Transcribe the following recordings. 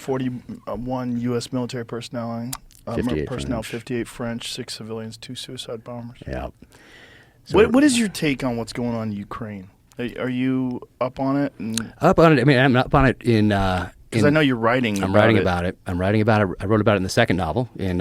41 U.S. military personnel, 58 58 French, 6 civilians, 2 suicide bombers. Yeah. So, What is your take on what's going on in Ukraine? Are you up on it? Up on it. I mean, I'm up on it in. Because I know you're writing. I'm writing about it. I wrote about it in the second novel in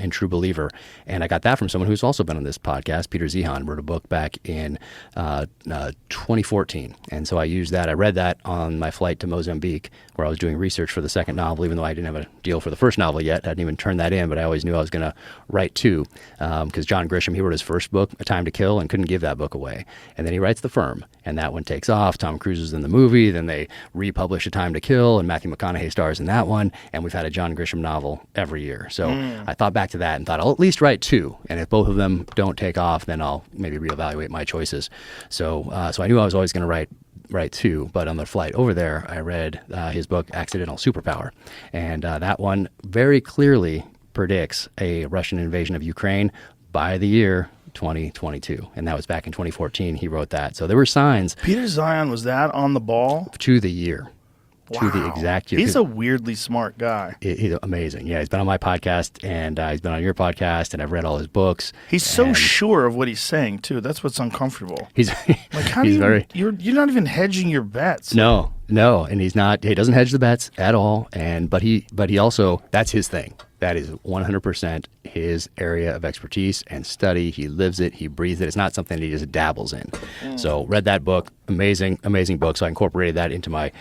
True Believer, and I got that from someone who's also been on this podcast. Peter Zehan wrote a book back in 2014, and so I used that. I read that on my flight to Mozambique, where I was doing research for the second novel, even though I didn't have a deal for the first novel yet. I hadn't even turned that in, but I always knew I was going to write two, because John Grisham, he wrote his first book, A Time to Kill, and couldn't give that book away, and then he writes The Firm, and that one takes off. Tom Cruise is in the movie, then they republish A Time to Kill, and Matthew McConaughey stars in that one, and we've had a John Grisham novel every year. So I thought back to that and thought, I'll at least write two, and if both of them don't take off, then I'll maybe reevaluate my choices. So I knew I was always going to write two, but on the flight over there, I read his book, Accidental Superpower, and that one very clearly predicts a Russian invasion of Ukraine by the year 2022, and that was back in 2014. He wrote that, so there were signs. Peter Zion, was that on the ball? To the year. Wow. To the exact year. He's a weirdly smart guy. He's amazing. Yeah, he's been on my podcast, and he's been on your podcast, and I've read all his books. He's so sure of what he's saying too. That's what's uncomfortable. He's like, how he's do you're not even hedging your bets. No, and he's not. He doesn't hedge the bets at all. But he also, that's his thing. That is 100% his area of expertise and study. He lives it. He breathes it. It's not something that he just dabbles in. So read that book. Amazing book. So I incorporated that into my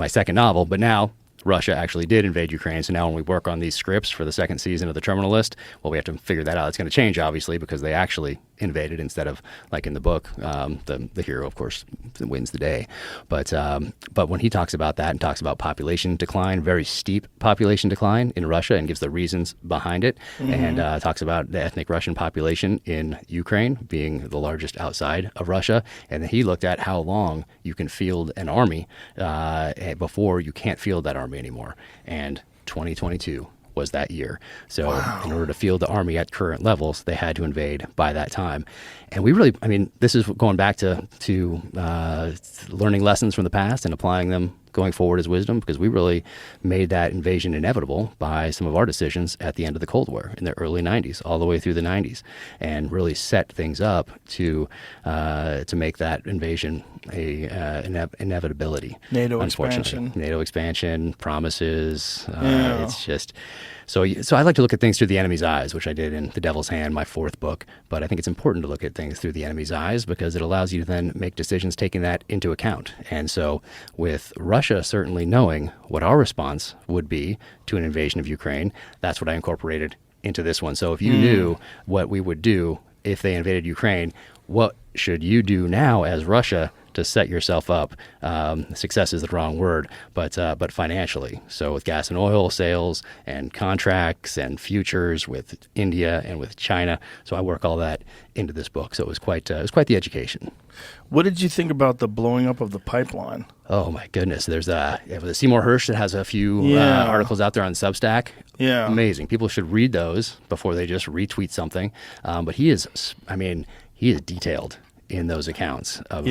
second novel. But now Russia actually did invade Ukraine. So now when we work on these scripts for the second season of The Terminal List, well, we have to figure that out. It's going to change, obviously, because they actually invaded instead of, like in the book, the hero, of course, wins the day. But when he talks about that and talks about population decline, very steep population decline in Russia, and gives the reasons behind it, and talks about the ethnic Russian population in Ukraine being the largest outside of Russia, and then he looked at how long you can field an army before you can't field that army anymore, and 2022 was that year. So in order to field the army at current levels, they had to invade by that time. And we really, I mean, this is going back to learning lessons from the past and applying them going forward as wisdom, because we really made that invasion inevitable by some of our decisions at the end of the Cold War in the early 90s, all the way through the 90s, and really set things up to make that invasion an inevitability. NATO expansion, promises. It's just so I like to look at things through the enemy's eyes, which I did in The Devil's Hand, my fourth book. But I think it's important to look at things through the enemy's eyes, because it allows you to then make decisions taking that into account. And so with Russia certainly knowing what our response would be to an invasion of Ukraine, that's what I incorporated into this one. So if you knew what we would do if they invaded Ukraine, what should you do now as Russia to set yourself up? Success is the wrong word, but financially. So with gas and oil sales and contracts and futures with India and with China. So I work all that into this book. So it was quite the education. What did you think about the blowing up of the pipeline? Oh my goodness! There's the Seymour Hersh that has a few articles out there on Substack. Yeah, amazing. People should read those before they just retweet something. But he is detailed in those accounts of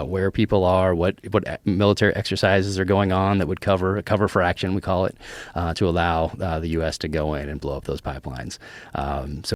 where people are, what military exercises are going on that would cover for action, we call it, to allow the U.S. to go in and blow up those pipelines. So